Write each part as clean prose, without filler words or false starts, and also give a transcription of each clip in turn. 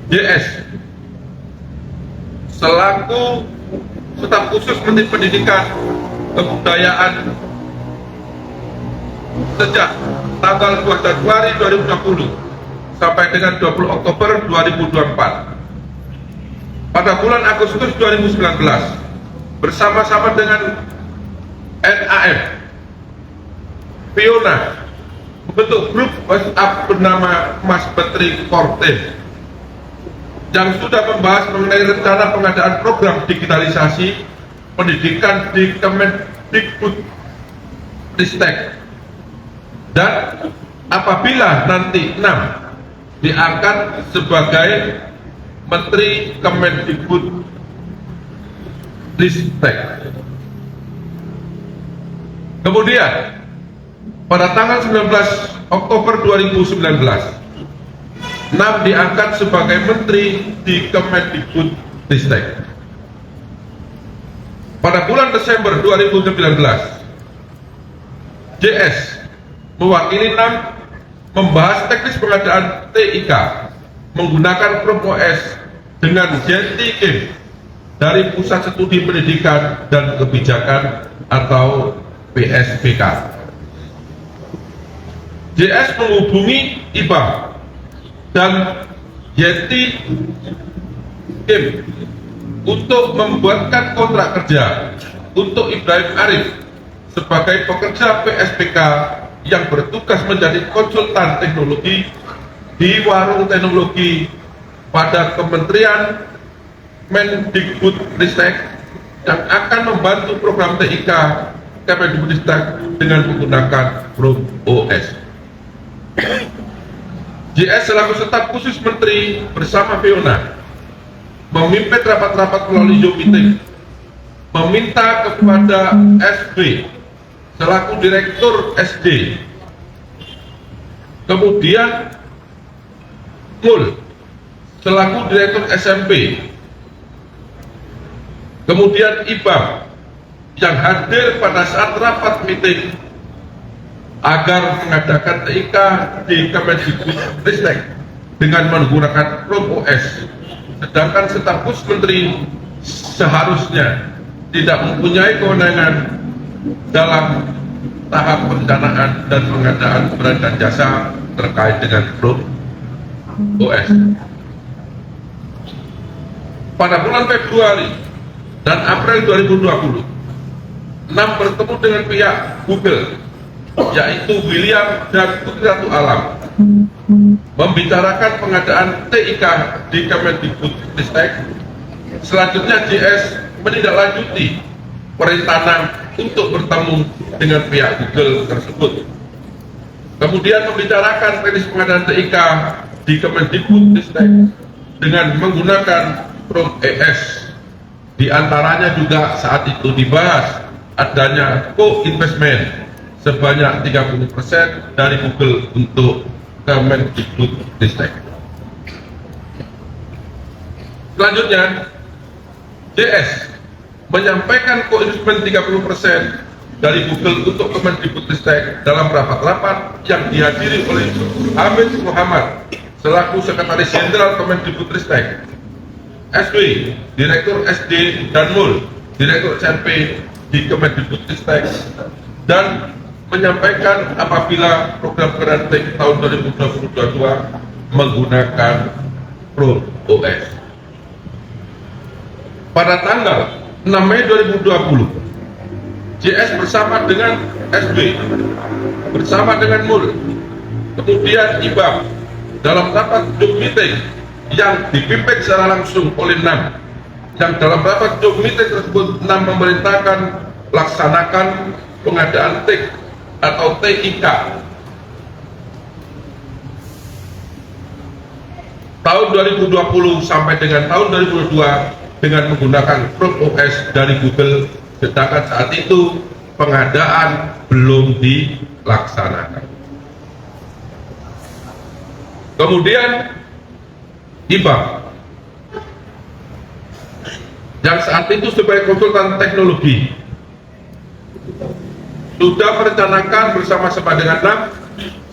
JS selaku staf khusus Menteri Pendidikan Kebudayaan sejak tanggal 2 Januari 2020 sampai dengan 20 Oktober 2024. Pada bulan Agustus 2019 bersama-sama dengan NAM, Fiona membentuk grup WhatsApp bernama Mas Menteri Kortem yang sudah membahas mengenai rencana pengadaan program digitalisasi pendidikan di Kemendikbudristek, dan apabila nanti 6 diangkat sebagai Menteri Kemendikbudristek. Kemudian pada tanggal 19 Oktober 2019 6 diangkat sebagai Menteri di Kemendikbudristek. Pada bulan Desember 2019 JS mewakili 6 membahas teknis pengadaan TIK menggunakan Chrome OS dengan Jentikim dari Pusat Studi Pendidikan dan Kebijakan atau PSPK. JS menghubungi IBAM dan Jentikim untuk membuatkan kontrak kerja untuk Ibrahim Arif sebagai pekerja PSPK yang bertugas menjadi konsultan teknologi di warung teknologi pada Kementerian Mendikbudristek yang akan membantu program TIK Kemendikbudristek dengan menggunakan Chrome OS. JS selaku staf khusus Menteri bersama Fiona memimpin rapat-rapat melalui Zoom meeting, meminta kepada SB selaku Direktur SD, kemudian Mul selaku Direktur SMP, kemudian IBAM yang hadir pada saat rapat meeting agar mengadakan TIK di Kemendikbudristek dengan menggunakan Chrome OS, sedangkan staf khusus Menteri seharusnya tidak mempunyai kewenangan dalam tahap perencanaan dan pengadaan barang dan jasa terkait dengan Chrome OS. Pada bulan Februari dan April 2020, 6 bertemu dengan pihak Google, yaitu William dan Putri Ratu Alam, membicarakan pengadaan TIK di Kemendikbudristek. Selanjutnya JS menindaklanjuti perintah untuk bertemu dengan pihak Google tersebut, kemudian membicarakan teknis pengadaan TIK di Kemendikbudristek dengan menggunakan Chrome OS. Di antaranya juga saat itu dibahas adanya co-investment sebanyak 30% dari Google untuk Kemendikbudristek. Selanjutnya, JS menyampaikan co-investment 30% dari Google untuk Kemendikbudristek dalam rapat-rapat yang dihadiri oleh Hamid Muhammad selaku Sekretaris Jenderal Kemendikbudristek, SW, Direktur SD, dan Mul, Direktur SMP di Kemendikbudristek, dan menyampaikan apabila program granting tahun 2022 menggunakan Chrome OS. Pada tanggal 6 Mei 2020, JS bersama dengan SB, bersama dengan MUL, kemudian IBAM dalam rapat Zoom meeting yang dipimpin secara langsung oleh 6, yang dalam rapat Zoom meeting tersebut 6 memerintahkan laksanakan pengadaan TIK atau TIK tahun 2020 sampai dengan tahun 2022 dengan menggunakan Chrome OS dari Google, sedangkan saat itu pengadaan belum dilaksanakan. Kemudian IBAM yang saat itu sebagai konsultan teknologi sudah merencanakan bersama-sama dengan NAM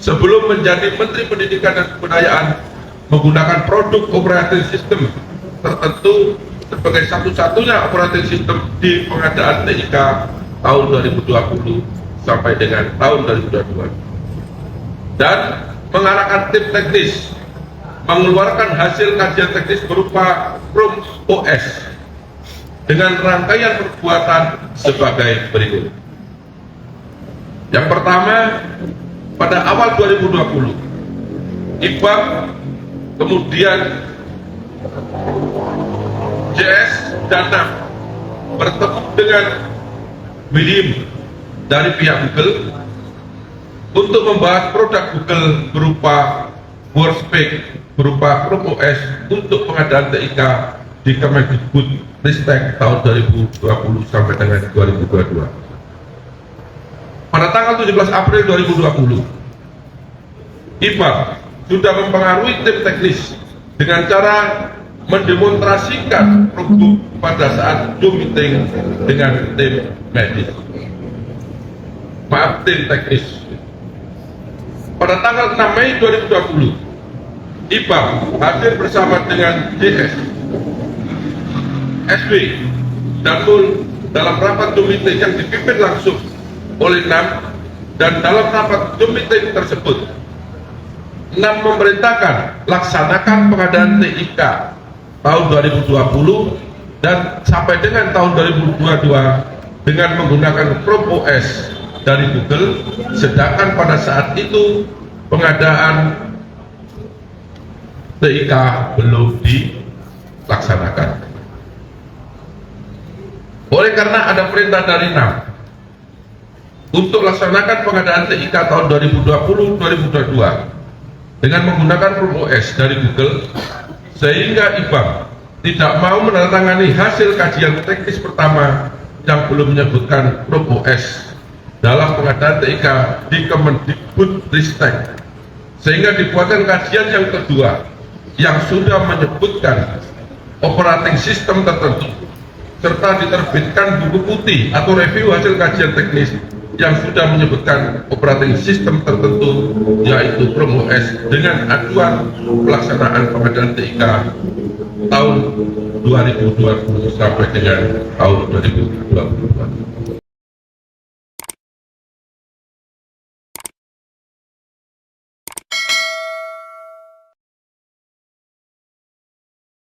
sebelum menjadi Menteri Pendidikan dan Kebudayaan menggunakan produk operating system tertentu sebagai satu-satunya operating system di pengadaan TIK tahun 2020 sampai dengan tahun 2022, dan mengarahkan tim teknis mengeluarkan hasil kajian teknis berupa Chrome OS dengan rangkaian perbuatan sebagai berikut. Yang pertama, pada awal 2020 IBAM, kemudian JS dan NAM bertemu dengan William dari pihak Google untuk membahas produk Google berupa WordSpec berupa Chrome OS untuk pengadaan TIK di Kemendikbudristek tahun 2020 sampai dengan 2022. Pada tanggal 17 April 2020, IBAM sudah mempengaruhi tim teknis dengan cara mendemonstrasikan produk pada saat Zoom meeting dengan tim medis. Tim teknis. Pada tanggal 6 Mei 2020, IBAM hadir bersama dengan JS, SB, dan MUL dalam rapat Zoom meeting yang dipimpin langsung oleh NAM, dan dalam rapat Zoom meeting tersebut NAM memerintahkan laksanakan pengadaan TIK tahun 2020 dan sampai dengan tahun 2022 dengan menggunakan Chrome OS dari Google, sedangkan pada saat itu pengadaan TIK belum dilaksanakan. Oleh karena ada perintah dari NAM untuk laksanakan pengadaan TIK tahun 2020-2022 dengan menggunakan Chrome OS dari Google, sehingga IBAM tidak mau menandatangani hasil kajian teknis pertama yang belum menyebutkan Chrome OS dalam pengadaan TIK di Kemendikbudristek, sehingga dibuatkan kajian yang kedua yang sudah menyebutkan operating system tertentu, serta diterbitkan buku putih atau review hasil kajian teknis yang sudah menyebutkan operating system tertentu, yaitu Chrome OS, dengan aduan pelaksanaan pengadaan TIK tahun 2020 sampai dengan tahun 2022.